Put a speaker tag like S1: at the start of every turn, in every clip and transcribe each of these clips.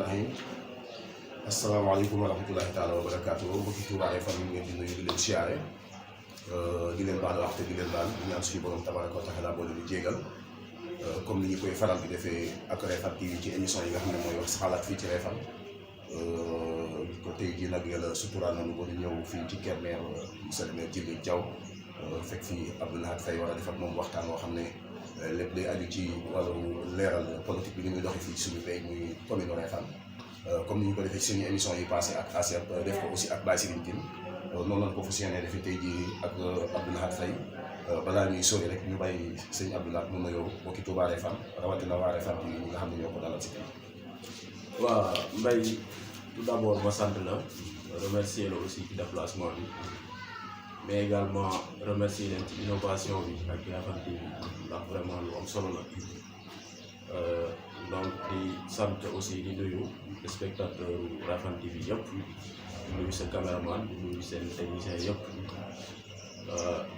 S1: rahim asalaamaaleykum wa rahmatullahi taala wa barakaatu mbokki Touba FM ñu ngi leen di nuyu di leen siyaare di leen baal wax te di leen baal di ñaan suñu borom tabaraka wa taala boo leen di jéegal comme ni ñu koy faral di defee ak Refane TV ci émission yi nga xam ne mooy wax sa xalaat fii ci Refane ko tey jii nag yàlla suturaal nañu ba ñu ñëw fii ci kër maire monsieur le maire Djibril Diaw fekk fii Abdou Lahad Faye war a def ak moom waxtaan woo xam ne lépp day aju ci wàllu leeral politique bi ni muy doxee fii suñu pays muy commune Refane comme ni ñu ko defee ci suñu émission yi passé ak ACEP def ko aussi ak Baye Serigne Tine noonu lañ ko fas yéene defee tey jii ak Abdou Lahad Faye balaa ñuy sori rek ñu bàyyi sëñ Abdou Lahad mu nuyoo mbokki Touba Refane rawatina waa Refane bi ñi nga xam ne ñoo ko dalal si kii.
S2: waaw Mbaye tout d'abord ma sant la remercier la aussi ci déplacement bi mais également remercier leen ci innovation bi ak Refane TV ndax vraiment lu am solo la donc di sant aussi di nuyu spectateur Refane TV yëpp di nuyu seen caméraman di nuyu seen technicien yëpp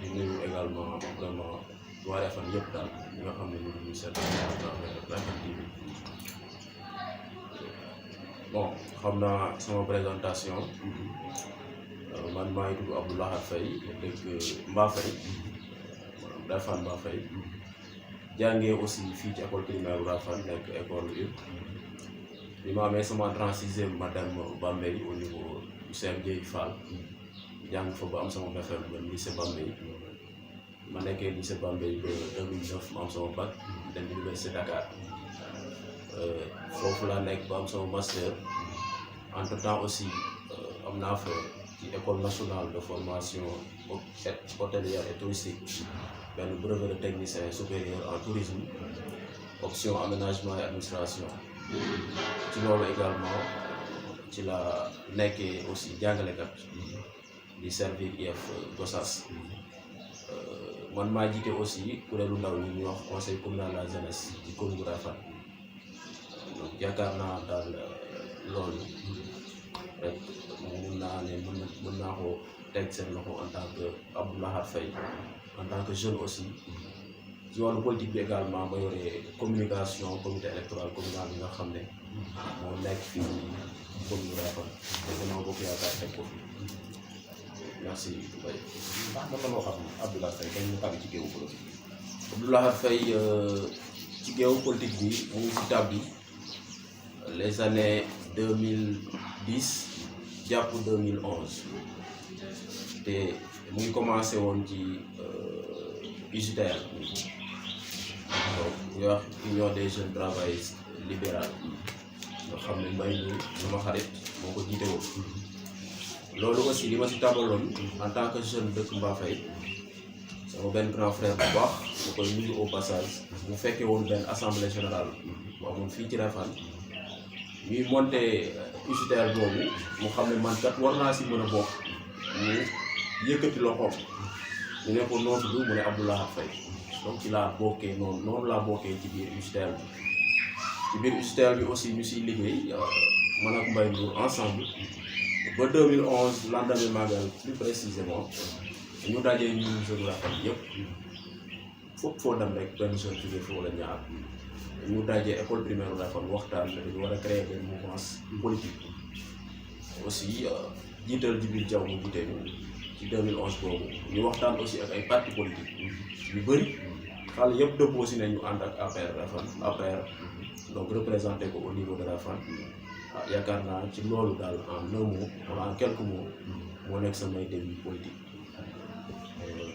S2: di nuyu également vraiment waa Refane yëpp daal ñi nga xam ne ñu ngi seen Refane TV. bon xam naa sama présentation man maa ngi tudd Abdou Lahad Faye dëkk Mbafay Refane Mbafay jàngee aussi fii ci école primaire Refane nekk école U bi ma amee sama 36e ma dem Bambey au niveau du Cheikh Ndiaye Fall jàng fa ba am sama BFEM ba lycée Bambey ma nekkee lycée Bambey ba 2009 ma am sama bac dem université Dakar foofu laa nekk ba am sama master entre temps aussi am naa fa ci école nationale de formation hôtelière et touristique benn brevet de technicien supérieur en tourisme option aménagement et administration ci loolu également ci la nekkee aussi jàngalekat di servir IEF Gossas man maa jiite aussi kuréelu ndaw ñi ñuy wax conseil communal de la jeunesse ci commune Refane donc yaakaar naa daal loolu rek mun naa ne mën naa ko teg seen loxo en tant que Abdou Lahad Faye en tant que jeune aussi ci wàllu politique bi également ma yore communication comité électoral communal bi nga xam ne moo nekk fii commune Refane te Benno Bokk Yaakaar teg ko fi merci Mbaye.
S1: ndax mën na loo xam Abdou Lahad Faye kañ ñu tàbbi ci géewu politique.
S2: Abdou Lahad Faye ci géewu politique bi mu ngi ci tàbbi les années 2010 jàpp 2011 te mu ngi commencé woon ci UJTL donc ñu wax union des jeunes travaillistes libéral nga xam ne Mbaye Ndour sama xarit moo ko jiite woon loolu aussi li ma si tàmbaloon en tant que jeune dëkk Mbafay sama benn grand frère bu baax mu koy nuyu au passage mu fekkee woon benn assemblée générale bu amoon fii ci Refane ñuy monté UJTL boobu mu xam ne man kat war naa si mën a bokk mu yëkkati loxoom ñu ne ko noo tudd mu ne Abdou Lahad Faye donc ci laa bokkee noonu laa bokkee ci biir UJTL bi ci biir UJTL bi aussi ñu siy liggéey man ak Mbaye Ndour ensemble ba 2011 lendemain magal plus précisément ñu dajee ñu jeune Refane yëpp foog foo dem rek benn jeune jóge fi wala ñaar ñu dajee école primaire Refane waxtaan dañu war a créer benn mouvance politique aussi jiital Djibril Diaw mu jiite ñu ci 2011 boobu ñu waxtaan aussi ak ay parti politique yu bëri xale yëpp dëppoo si ne ñu ànd ak APR Refane APR donc représenté ko au niveau de Refane yaakaar naa ci loolu daal en un mot wala en quelques mots moo nekk samay début politique.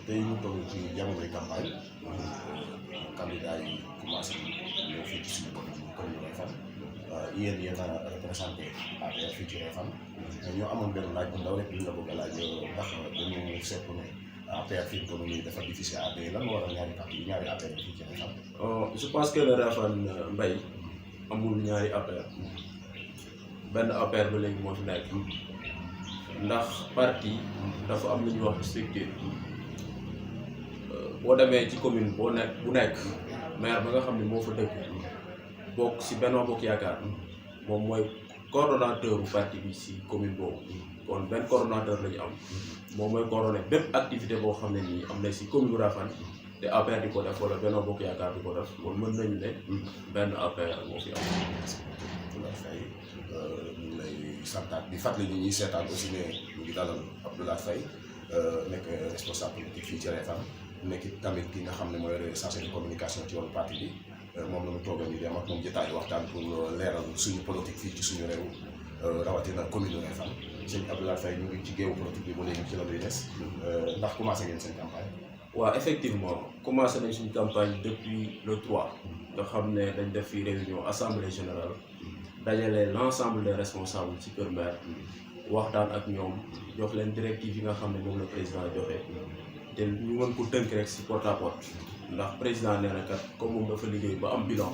S1: tey ñu toll ci jamonoy campagne candidat yi commencé ñëw fii ci suñu commune Refane yéen a représenté APR fii ci Refane ñoo amoon benn laaj bu ndaw rek ñu la bëgg a laaj ndax dañu seetlu ne APR fii mu toll nii dafa difficile APR lan moo waral ñaari APR fii ci Refane.
S2: je pense que le Refane Mbaye amul ñaari APR benn APR ba léegi moo fi nekk ndax parti dafa am lu ñuy wax structure boo demee ci commune bu nekk maire ba nga xam ne moo fa dëkk bokk si Benno Bokk Yaakaar moom mooy coordonnateur bu parti bi si commune boobu kon benn coordonnateur la ñu am moom mooy coordonné bépp activité boo xam ne nii am na si commune Refane te APR di ko def wala Benno Bokk Yaakaar di ko def kon mën nañu ne benn APR moo fi am.
S1: santaat di fàttali ñu ñuy seetaan aussi ne ñu ngi dalal Abdou Lahad Faye nekk responsable politique fii ci Refane nekk tamit ki nga xam ne mooy chargé de communication ci wàllu parti bi moom la ñu toogal ñu dem ak moom jotaay waxtaan pour leeral suñu politique fii ci suñu réew rawatina commune Refane sëñ Abdou Lahad Faye ñu ngi ci géewu politique bi ba léegi ci la luy des ndax commencé ngeen seen campagne.
S2: waaw effectivement commencé nañ suñu campagne depuis le 3 nga xam ne dañ def fi réunion assemblée générale dajale l'ensemble des responsables ci kër maire waxtaan ak ñoom jox leen directive yi nga xam ne moom la président joxe te ñu mën ko tënk rek si porte à porte ndax président nee na kat comme moom dafa liggéey ba am bilan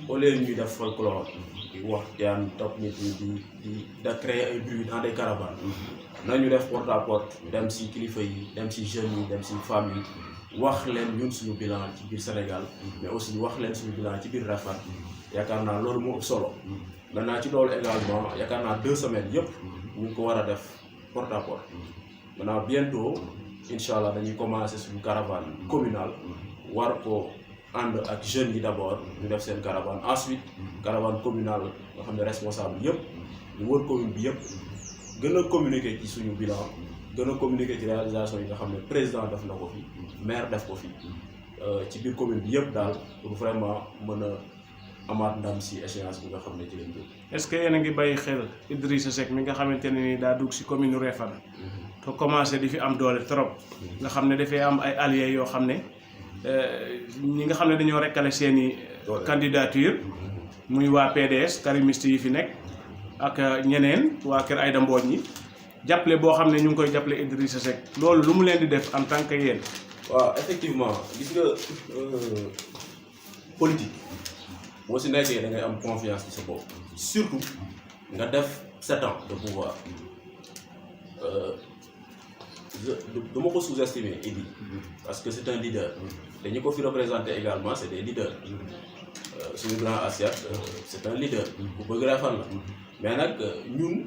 S2: au lieu ñuy def folklore di wax jaan topp nit ñi di créer ay bruit dans des caravanes nañu def porte à porte dem si kilifa yi dem si jeunes yi dem si femmes yi wax leen ñun suñu bilan ci biir Sénégal mais aussi wax leen suñu bilan ci biir Refane yaakaar naa loolu moo ëpp solo maintenant ci loolu également yaakaar naa 2 semaines yëpp ñu ngi ko war a def porte à porte maintenant bientôt incha allah dañuy commencer suñu caravane communale war ko ànd ak jeunes yi d'abord ñu def seen caravane ensuite caravane communale nga xam ne responsable yëpp ñu wër commune bi yëpp gën a communiquer ci suñu bilan gën a communiquer ci réalisation yi nga xam ne président def na ko fi maire def ko fi ci biir commune bi yëpp daal pour vraiment mën a amaat ndam si échéance bi nga xam ne ci lañ jóg.
S3: est-ce que yéen a ngi bàyyi xel Idrissa Seck mi nga xamante ne ni daa dugg si commune Refane te commencé di fi am doole trop nga xam ne dafay am ay alliés yoo xam ne ñi nga xam ne dañoo rekkale seeni candidature muy waa PDS karimiste yi fi nekk ak ñeneen waa kër Aïda Mbodj ñi jàppale boo xam ne ñu ngi koy jàppale Idrissa Seck loolu lu mu leen di def en tant que yéen.
S2: waaw effectivement gis nga politique boo si nekkee da ngay am confiance ci sa bopp surtout nga def 7 ans de pouvoir du ma ko sous-estimer Idi parce que c'est un leader te ñi ko fi représenté également c'est des leaders suñu grand Asiat c'est un leader bu bëgg Refane la mais nag ñun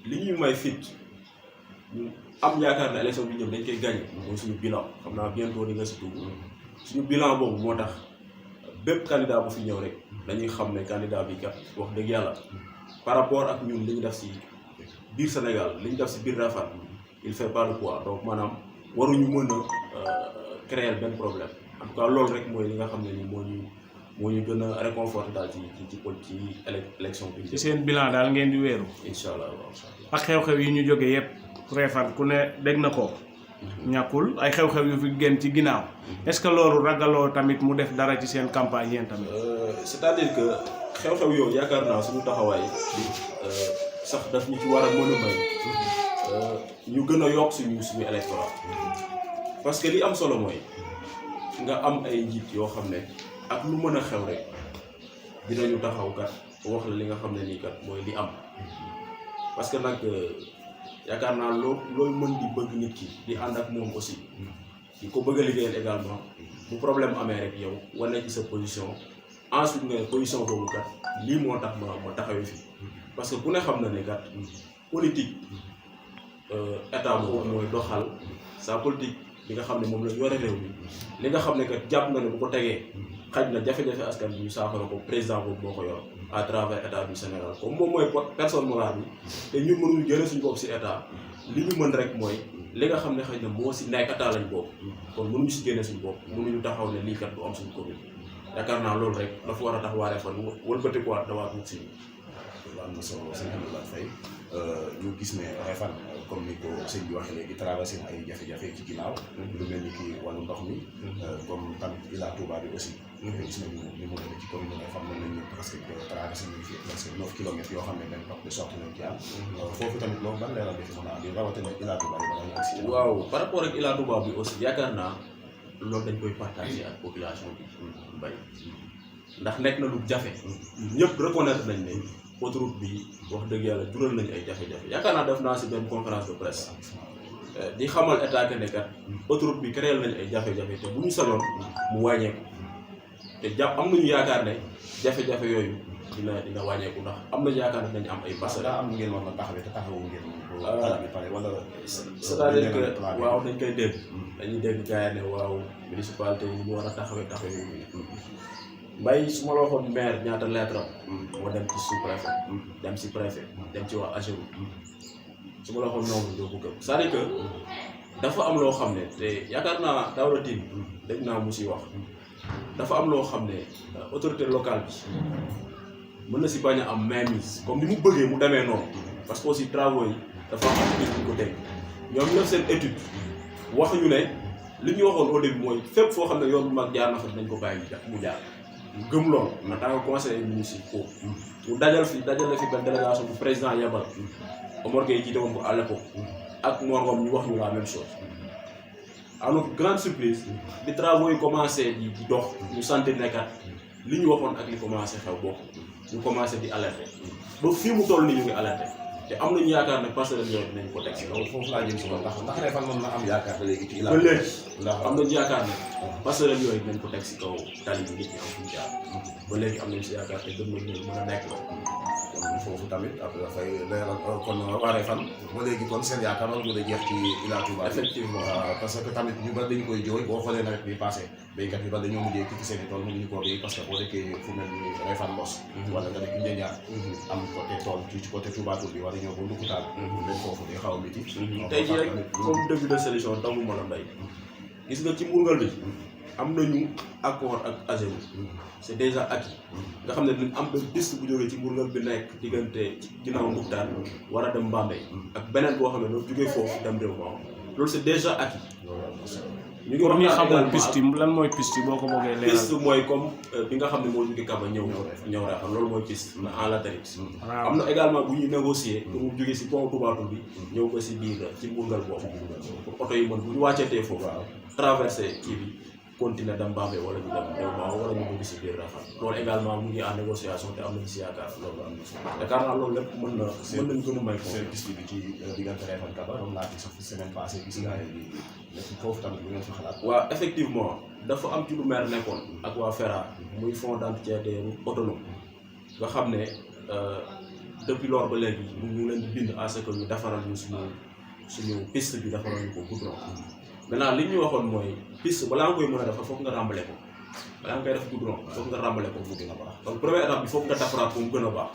S2: li ñuy may fit ñu am yaakaar ne élection bi ñëw dañ koy gagné mooy suñu bilan xam naa bientôt di nga si dugg suñu bilan boobu moo tax bépp candidat bu fi ñëw rek dañuy xam ne candidat bi kat wax dëgg yàlla par rapport ak ñun li ñu def si biir Sénégal li ñu def si biir Refane il fait pas le poids donc maanaam waruñu mën a créer benn problème en tout cas loolu rek mooy li nga xam ne ni moo ñu gën a réconforté daal ci élection bi.
S3: ci seen bilan daal ngeen di wéeru.
S2: incha allah
S3: ak xew-xew yi ñu jógee yëpp Refane ku ne dégg na ko. ñàkkul ay xew-xew yu fi génn ci ginnaaw. est-ce que loolu ragaloo tamit mu def dara ci seen campagne yéen tamit.
S2: c'est-à-dire que xew-xew yow yaakaar naa suñu taxawaay sax daf ñu ci war a mën a may ñu gën a yokk suñu électorat parce que li am solo mooy nga am ay njiit yoo xam ne ak lu mën a xew rek dinañu taxaw kat wax la li nga xam ne nii kat mooy li am parce que nag yaakaar naa loolu mën di bëgg nit ki di ànd ak moom aussi di ko bëgg a liggéeyal également bu problème amee rek yow wane ci sa position ensuite nga position boobu kat lii moo tax ma taxawee fii parce que ku ne xam na ne kat politique état boobu mooy doxal sa politique li nga xam ne moom la yore réew mi li nga xam ne kat jàpp na ne bu ko tegee xaj na jafe-jafe askan bi ñu saafara ko président boobu moo ko yor à travers état du Sénégal comme moom mooy personne morale bi te ñun mënuñu génne suñu bopp si état li ñu mën rek mooy li nga xam ne xëy na moo si nekk état lañ bopp kon mënuñu si génne suñu bopp mënuñu taxaw ne lii kat du am suñu commune yaakaar naa loolu rek dafa war a tax waa Refane wëlbatikuwaat dawaat wut si.
S1: am na solo sëñ Abdou Lahad Faye ñu gis ne Refane comme ni ko sëñ bi waxee léegi traversé ay jafe-jafe ci ginnaaw lu mel ni kii wàllu ndox mi comme tamit Ila Touba bi aussi gis nañu ni mu demee ci commune Refane mën nañu presque traversé nañu fi presque 9 kilomètres yoo xam ne benn ndox de sorte nañ ci am foofu tamit loolu ban leeral dafa mën a andi rawatina Ila Touba bi balaa ñu agsi
S2: waaw par rapport ak Ila Touba bi aussi yaakaar naa loolu dañ koy partager ak population bi mbay ndax nekk na lu jafe ñëpp reconnaître nañ ne autoroute bi wax dëgg yàlla jural nañu ay jafe-jafe yaakaar naa def naa si benn conférence de presse di xamal état que ne kat autoroute bi créé nañu ay jafe-jafe te bu ñu sañoon mu wàññeeku te am nañu yaakaar ne jafe-jafe yooyu dina wàññeeku ndax am nañu yaakaar ne dañu am ay passerelles.
S1: daa am ngeen war a taxawee te taxawu ngeen. xalaat bi pare wala.
S2: c'est-à-dire que waaw dañ koy dégg. dañuy dégg gars yi ne waaw municipalité yi ñu war a taxawee Mbaye su ma la waxoon maire ñaata lettre am moo dem ci sous-préfet dem ci préfet dem ci waa AGEROUTE su ma la waxoon noonu doo ko gëm c'est-à-dire que dafa am loo xam ne te yaakaar naa Daouda Tine dégg naa mu si wax dafa am loo xam ne autorité locale bi mën na si bañ a am mainmise comme ni mu bëggee mu demee noonu parce que aussi travaux yi dafa am entreprise bu ko dégg ñoom ñu def seen étude waxuñu ne li ñu waxoon au début mooy fépp foo xam ne yoon bu mag jaar na fa dinañ ko bàyyi mu jaar ñu gëm loolu en tant que conseiller municipal ñu dajale fi benn délégation bu président yebal Omar Gueye jiite woon ko à l'époque ak Mor Ngom ñu wax ñu la même chose à notre grande surprise bi travaux yi commencé di dox ñu sentir nekkat li ñu waxoon ak li commencé xew bokk ñu commencé di alerter ba fii mu toll nii ñu ngi alerter te am nañu yaakaar ne passerelle yooyu dinañ ko teg si kaw.
S1: foofu laa jëm si woon ndax Refane mën na am yaakaar ba léegi ci
S2: ba léegi am nañu yaakaar ne passerelle yooyu dinañ ko teg si kaw tali bi nit ñi am fu ñu jaar ba léegi am nañu si yaakaar te gëm nañu mën a nekk la.
S1: kon foofu tamit après dafay leeral kon waa Refane ba léegi kon seen yaakaar war nga jeex ci Ila Touba.
S2: effectivement
S1: parce que tamit ñu bari dañu koy jooy boo xoolee nawet bi passé béykat yi bari dañoo mujjee kii seen i tool mënuñu koo béy parce que boo dëkkee fu mel ni Refane Mos wala nga dëkk Ndiédiar am côté tool ci côté Touba Toul bi wala ñëw ba Ndoukoutane leen foofu day xaw a miti
S2: tey jii rek comme début de solution tamu mën a mbay gis nga ci Mourgal bi am nañu accord ak AGEROUTE c'est déjà acquis nga xam ne dinañ am benn piste bu jógee ci Mourgal bi nekk diggante ginnaaw Ndoukoutane war a dem Mbambey ak beneen boo xam ne loolu jógee foofu dem réew ma loolu c'est déjà acquis
S3: ñu ngi wax xamul piste yi lan mooy piste yi boo ko bëggee leeral
S2: piste mooy comme bi nga xam ne moo jógee Kaba ñëw Refane loolu mooy piste en latérite am na également bu ñuy négocier pour mu jógee si pont Touba Toul bi ñëw ba si biir ci Mourgal boobu pour oto yi mën bu ñu wàccatee foofu traversé kii bi continuer dem Bambey wala ñu dem Réewma wala ñu dugg si biir Refane loolu également mu ngi en négociation te am nañu si yaakaar loolu am na si yaakaar naa loolu lépp mën nañ gën a may
S1: seen piste bi ci diggante Refane Kaba doon naa ci sax semaine passée gis naa bi foofu tamit lu ngeen fi xalaat.
S2: waaw effectivement dafa am ci lu maire nekkoon ak waa FERA muy fonds d'entretien des routes autonomes nga xam ne depuis lors ba léegi ñu leen di bind à ce que ñu defaral ñu suñu piste bi defaral ñu ko goudron maintenant li ñu waxoon mooy piste balaa nga koy mën a defar foog nga rembale ko balaa nga koy def goudron foog nga rembale ko mu gën a baax donc première étape bi foog nga defaraat ko mu gën a baax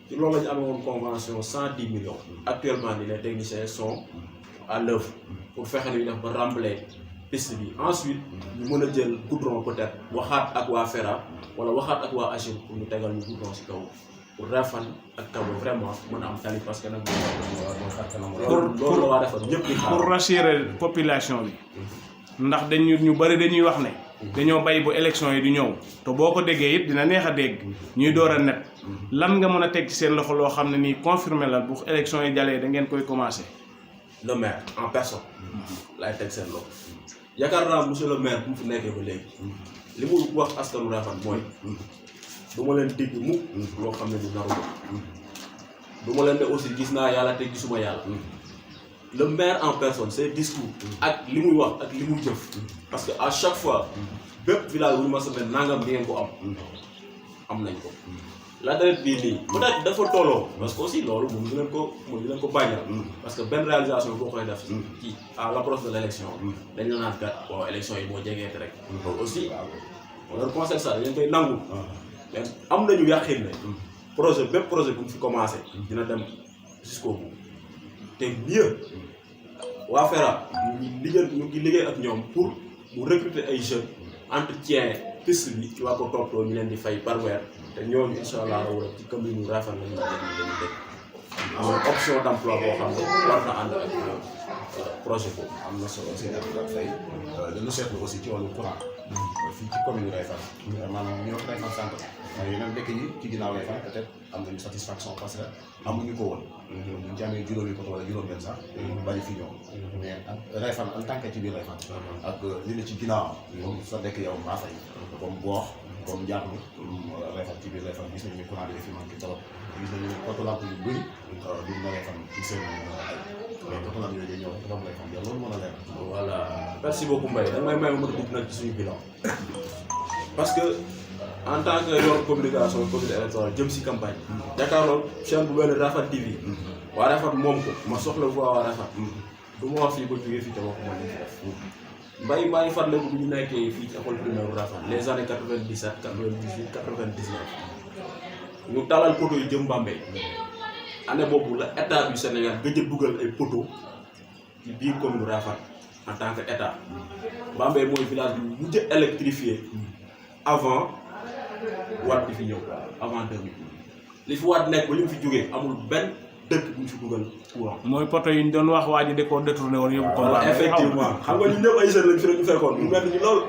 S2: ci loolu la ñu amee woon convention 110 millions actuellement ni les techniciens sont à l'œuvre pour fexe ni ñu def ba rembler piste bi ensuite ñu mën a jël goudron peut-être waxaat ak waa FERA wala waxaat ak waa AGEROUTE pour ñu tegal ñu goudron si kaw pour Refane ak Kaba vraiment mën a am tali parce que nag loolu la waa Refane ñëpp di xaar
S3: pour rassurer population bi ndax ñu bari dañuy wax ne dañoo bay bu élection yi di ñëw te boo ko déggee it dina neex a dégg ñuy door a net lan nga mën a teg ci seen loxo loo xam ne nii confirmé la bu élection yi jalee da ngeen koy commencé.
S2: le maire en personne lay teg seen loxo yaakaar naa monsieur le maire bu mu fi nekkee ba léegi li mu wax askanu Refane mooy du ma leen digg mukk loo xam ne du naru ko du ma leen ne aussi gis naa yàlla te gisuma yàlla le maire en personne ses discours ak li muy wax ak li muy jëf parce que à chaque fois bépp village bu ñu ma sa mel nangam di ngeen ko am nañ ko la deret bii nii peut-être dafa tolloo parce que aussi loolu moom dinañ ko bañal parce que benn réalisation boo koy def ci à l'approche de l'élection dañ la naan kat bon élection yi moo jegeete rek loolu aussi on leur conseille ça dañ koy nangu mais am nañu yàqin ne bépp projet bu mu fi commencé dina dem jusqu'au bout te mieux waa FERA ñu ngi liggéey ak ñoom pour mu recruter ay jeunes entretien piste bi ci waa ko toppatoo ñu leen di fay par weer te ñooñu incha allah wala ci commune ñu Refane lañu dégg am option d'emploi boo xam ne war na ànd ak projet boobu.
S1: am na solo seen ak fay dañu seetlu aussi ci wàllu courant fii ci commune Refane maanaam ñoo Refane centre waaye yeneen dëkk yi ci ginnaaw Refane peut-être am nañu satisfaction parce que amuñu ko woon ñu ci amee juróomi poto wala juróom-benn sax ñu bañ fi ñëw mais Refane en tant que ci biir Refane ak li ne ci ginnaaw moom sa dëkk yow mbaa fay comme boox comme njaaxlu Refane ci biir Refane gis nañu ne courant bi fi manqué trop gis nañu ne poto lampe yu bëri duñ na Refane ci seen ay mais poto lampe yooyu day ñëw poto lampe Refane loolu mën a leer
S2: voilà merci beaucoup Mbaye da ngay may ma dugg nag ci suñu bilan parce que en tant que yor communication comité électoral jëm si campagne jàkkaarloo chaîne bu mel ne Refane TV waa Refane moom ko ma soxla voix waa Refane du ma wax fii ba jógee fii te waxuma li fi def mbay maa ngi fàttaliku bu ñu nekkee fii ci école primaire Réfane les années 97 98 99 ñu talal poto yi jëm Bambey année boobu la état du Sénégal gëj a dugal ay poto ci biir commune Réfane en tant que état Bambey mooy village bi mujj a électrifié avant Wade di fi ñëw avant 2000 li fi Wade nekk ba ñu fi jógee amul benn dëkk bu ñu fi dugal courant.
S3: mooy poto yi ñu doon wax waa ji de koo détourné woon yóbbu ko.
S2: effectivement xam nga ñun ñëpp ay jeunes lañ fi ñu fekkoon ñu mel ni loolu.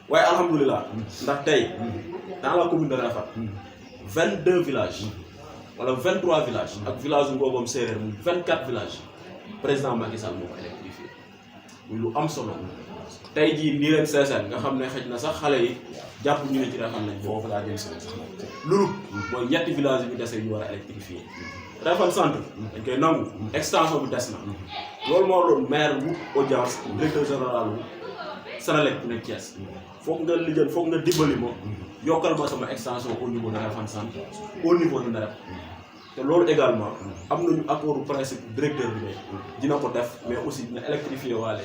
S2: waaye alhamdulilah. ndax tey dans la commune de Réfane 22 villages wala 23 villages ak village Ngogom Séeréer muy 24 villages président Macky Sall moo ko électrifié muy lu am solo tey jii nii leen seeseen nga xam ne xëj na sax xale yi jàpp ñu ne ci Réfane lañ boobu laa jëm sax loolu mooy ñetti villages yi ñu dese ñu war a électrifié Réfane centre dañ koy nangu extension bi des na loolu moo doon maire wu audience directeur général wu Senelec bu nekk Thiès foog nga lijjal foog nga dimbali ma yokkal ma sama extension au niveau de Réfane centre au niveau de Ndarep te loolu également am nañu accord principe directeur bi ne dina ko def mais aussi dina électrifier waale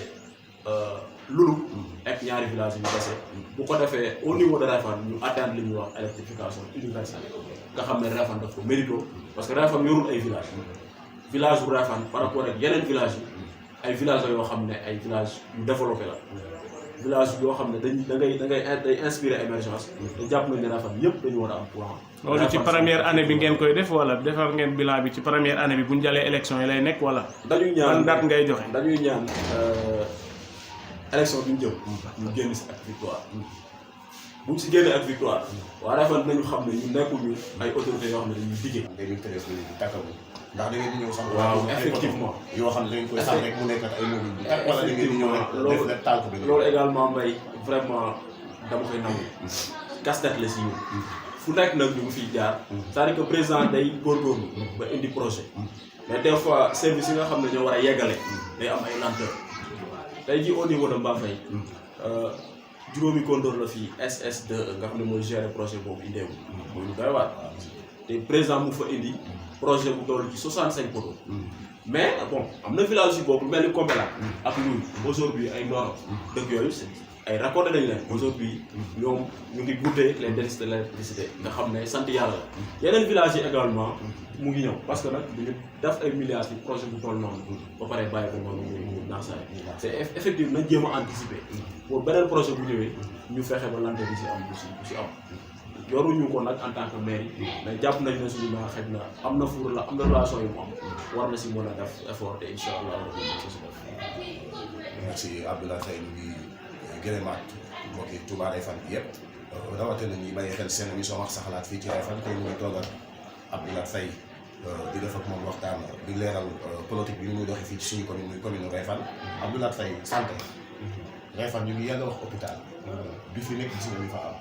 S2: Loulou ak ñaari village yu dese bu ko defee au niveau de Réfane ñu atteindre li ñuy wax électrification universelle nga xam ne Réfane daf ko mérito parce que Réfane yorul ay village bu Réfane par rapport ak yeneen village yi ay village la yoo xam ne ay village yu développé la village yoo xam ne day inspiré émergence te jàpp nañ ne Réfane yëpp dañu war a am courant.
S3: loolu ci première année bi ngeen koy def wala defar ngeen bilan bi ci première année bi bu ñu jàllee élection yi lay nekk wala.
S2: dañuy ñaan
S3: ban date ngay joxe.
S2: dañuy ñaan élection bi ñu jëm ñu génn si ak victoire bu ñu si génnee ak victoire waa Réfane dinañu xam ne ñu nekkuñu ay autorités yoo xam ne dañuy diggee.
S1: 2013 ba léegi tàkkagu ndax da ngeen di ñëw sax.
S2: waaw effectivement
S1: yoo xam ne da ngeen koy sax rek mu nekk ak ay mobile bi tàkk wala da ngeen di ñëw rek def na tànk bi.
S2: loolu également mbay vraiment dama koy nangu. casse-tête la si ñun. fu nekk nag ñu ngi fiy jaar. c'est-à-dire que président day góorgóorlu ba indi projet. mais des fois service yi nga xam ne ñoo war a yeggale. day am ay lenteur. tey jii au niveau de Mbamfay juróomi kondoor la fii SS2 nga xam ne mooy gérer projet boobu indeewu mooy lu doy waar te président mu fa indi projet bu toll ci 65 poteaux mais bon am na village yu boobu mel ni Kombela ak Louy aujourd'hui ay Ndoro dëkk yooyu ay raccordé nañ leen aujourd'hui ñoom ñu ngi goûter les délices de l'électricité nga xam ne sant yàlla la yeneen villages yi également mu ngi ñëw parce que nag duñu def ay milliards ci projet bu toll noonu ba pare bàyyi ko noonu mu naasaay c'est effectivement nañ jéem a anticiper pour beneen projet bu ñëwee ñu fexe ba lante bi si am bu si am yoruñu ko nag en tant que maire mais jàpp nañ ne suñu maa xëj na am na fuur la am na relation yu mu am war na si mën a def effort te incha allah rabi ñu si def.
S1: merci Abdoulaye Faye ñu ngi gërëmaat mbokki Touba Réfane bi yëpp rawatina ñuy bàyyi xel seen émission wax sa xalaat fii ci Réfane tey ñu ngi toogal Abdoulaye Faye di def ak moom waxtaan di leeral politique bi ñu muy doxee fii ci suñu commune muy commune Réfane Abdoulaye Faye santé Réfane ñu ngi yàgg wax hôpital bi fi nekk gis nga ñu fa am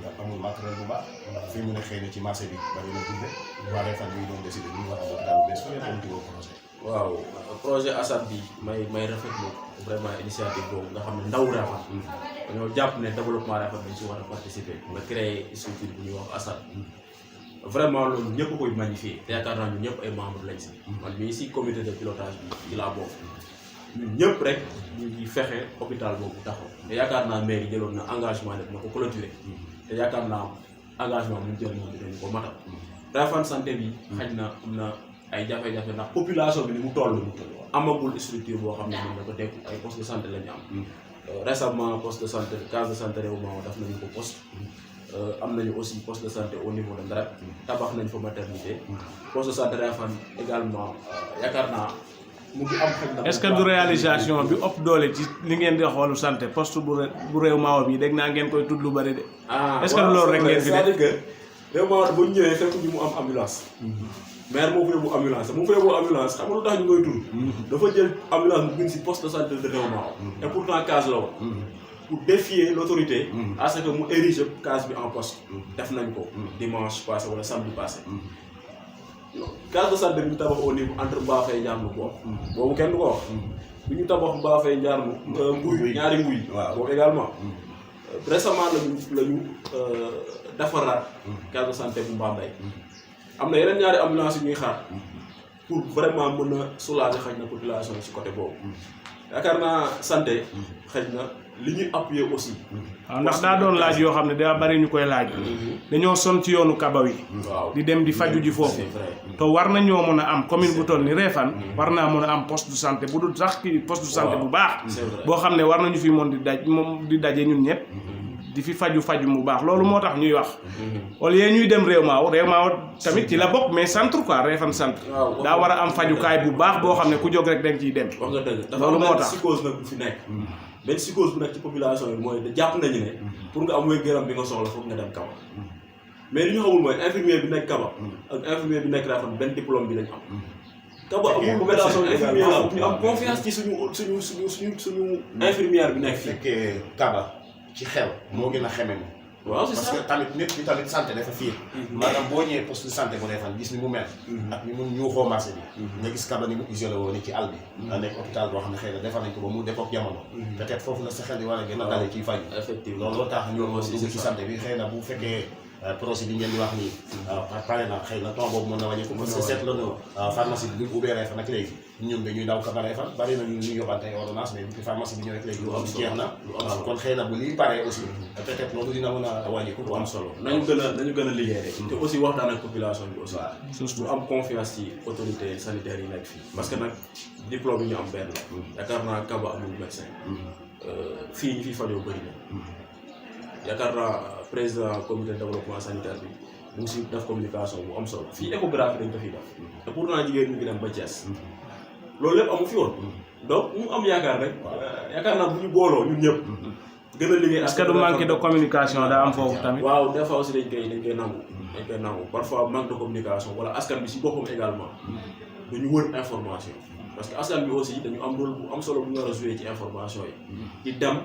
S1: ndax amul matériel bu baax fii mu ne xëy na ci marché bi bari na dundee waa Réfane ñu ngi doon décidé ñu war a hôpital bu bees fa ngeen am projet.
S2: waaw projet ASAT bi may rafetlu vraiment initiative boobu nga xam ne ndaw Réfane dañoo jàpp ne développement Réfane dañ si war a participer nga créer structure bu ñuy wax ASAT vraiment loolu ñëpp koy magnifier te yaakaar naa ñun ñëpp ay membres lañ si man mii si comité de pilotage bi ci laa bokk ñun ñëpp rek ñu ngi fexe hôpital boobu taxaw te yaakaar naa mairie jëloon na engagement def na ko clôturer te yaakaar naa engagement bu ñu jël moom dinañu ko matal Réfane santé bi xaj na am na ay jafe-jafe ndax population bi ni mu toll amagul structure boo xam ne mën na ko teg ay poste de santé la ñu am récemment poste de santé case de santé réew maa def nañu ko poste am nañu aussi poste de santé au niveau de Ndarep tabax nañ fa maternité poste de santé Réfane également yaakaar naa mu ngi am xëy na.
S3: est-ce que du réalisation bi ëpp doole ci li ngeen di wax wàllu santé poste bu réew maawa bi dégg naa ngeen koy tudd lu bari de. est-ce que loolu rek ngeen fi def
S2: c'est-à-dire que réew maawa bu ñu ñëwee fekk ñu mu am ambulance. maire moo fa yóbbu ambulance mu fa yóbbu ambulance xam nga lu tax ñu koy tudd. dafa jël ambulance mu bind si poste de santé de réew maawa. et pourtant case la woon. pour défier l'autorité à ce que mu érige case bi en poste. def nañ ko dimanche passé wala samedi passé. case de santé bi ñu tabax au niveau entre Mbafay Ndiarnou boobu kenn du ko wax. bi ñu tabax Mbafay Ndiarnou Mbuy ñaari Mbuy. boobu également. récemment lañu defaraat case de santé bu Mbambey. am na yeneen ñaari ambulance yu ñuy xaar pour vraiment mën a soulager xëy na population ci côté boobu. yaakaar naa santé xëy na li ñuy appuyer aussi.
S3: waaw ndax daa doon laaj yoo xam ne daa bari ñu koy laaj. dañoo son ci yoonu Kaba wi.
S2: waaw
S3: di dem di faju ji foofu.
S2: c'est vrai.
S3: te war nañoo mën a am commune bu toll ni Réfane war naa mën a am poste de santé bu dul sax ki poste de santé bu baax.
S2: c'est vrai.
S3: boo xam ne war nañu fi moom di daje ñun ñëpp. di fi faju mu baax loolu moo tax ñuy wax. au lieu ñuy dem réew maaw tamit ci la bokk mais centre quoi Réfane centre. daa war a am fajukaay bu baax boo xam ne ku jóg rek dañ ciy dem.
S2: wax nga dëgg dafa
S3: loolu moo
S2: am
S3: tax
S2: psychose nag bu fi nekk. benn psychose bu nekk ci population yi mooy jàpp nañu ne. pour nga am wér-gu-yaram bi nga soxla foog nga dem Kaba. mais li ñu xamul mooy infirmier bi nekk Kaba. ak infirmier bi nekk Réfane benn diplôme bi lañ am. Kaba amul population infirmier la ñu am confiance ci suñu infirmière bi nekk fii.
S1: fekkee Kaba ci xel moo gën a xeme ni
S2: waaw c'est
S1: parce
S2: ça
S1: que tamit nit ñi tamit santé dafa fiir maanaam boo ñëwee poste de santé bu Réfane gis ni mu mel ak ni mu ñuuxoo marché bi nga gis Kaba ni mu isolé woo ni ci àll bi nekk hôpital boo xam ne xëy na defar nañ ko ba mu defook jamono peut-être foofu la sa xel di war a gën a dalee ciy faju
S2: effectivement
S1: looloo tax ñu dugg ci santé bi xëy na bu fekkee projet bi ngeen di wax nii pare na xëy na temps boobu mën na wàññeeku parce que seetlu nañu pharmacie bi bu ubbee Réfane ak léegi ñun dañuy daw Kaba Réfane bari na ñu yóbbante ay ordonnance mais bu pharmacie bi ñëwee léegi lu am jeex na kon xëy na bu lii paree aussi peut-être loolu dina mën a wàññeeku
S2: lu am solo nañu gën a liggéey rek te aussi waxtaan ak population bi aussi ñu am confiance ci autorité sanitaire yi nekk fii parce que nag diplôme yi ñu am benn la yaakaar naa Kaba amul médecin fii ñi fi fajoo bëri na yaakaar naa président comité de développement sanitaire bi mu ngi si def communication bu am solo fii échographie dañ ko fiy def te pourtant jigéen ñu ngi dem ba Thiès loolu lépp amu fi woon donc ñu am yaakaar rek yaakaar naa bu ñu booloo ñun ñëpp gën a liggéey.
S3: est-ce que du manque de communication daa am foofu tamit.
S2: waaw des fois aussi dañ koy nangu parfois manque de communication wala askan bi si boppam également dañu wër information parce que askan bi aussi dañu am rôle bu am solo bu ñu war a jouer ci information yi di dem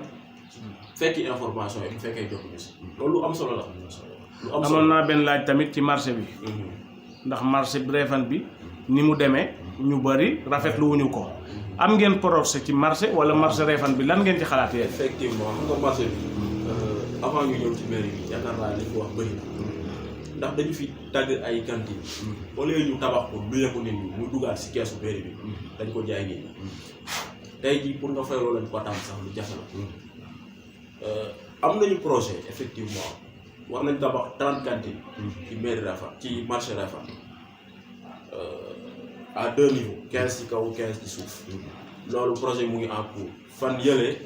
S2: fekki information yi bu fekkee jotuñu si loolu lu am solo la. lu am solo
S3: amoon naa benn laaj tamit ci marché bi. ndax marché bi Réfane bi ni mu demee ñu bëri rafetlu wuñu ko am ngeen projet ci marché wala marché Réfane bi lan ngeen ci xalaat yéen.
S2: effectivement xam nga marché bi avant ñu ñëw ci mairie bi yaakaar naa li ko wax bëri na ndax dañu fi tàgg ay cantine au lieu ñu tabax ko luyee ko nit ñi mu dugaat si keesu mairie bi dañ ko jaay nit ñi tey jii pour nga fayloo lañ ko tam sax lu jafe la am nañu projet effectivement war nañ tabax 30 cantines ci mairie Réfane ci marché Réfane à 2 niveaux 15 ci kaw 15 ci suuf loolu projet mu ngi en cours fan yële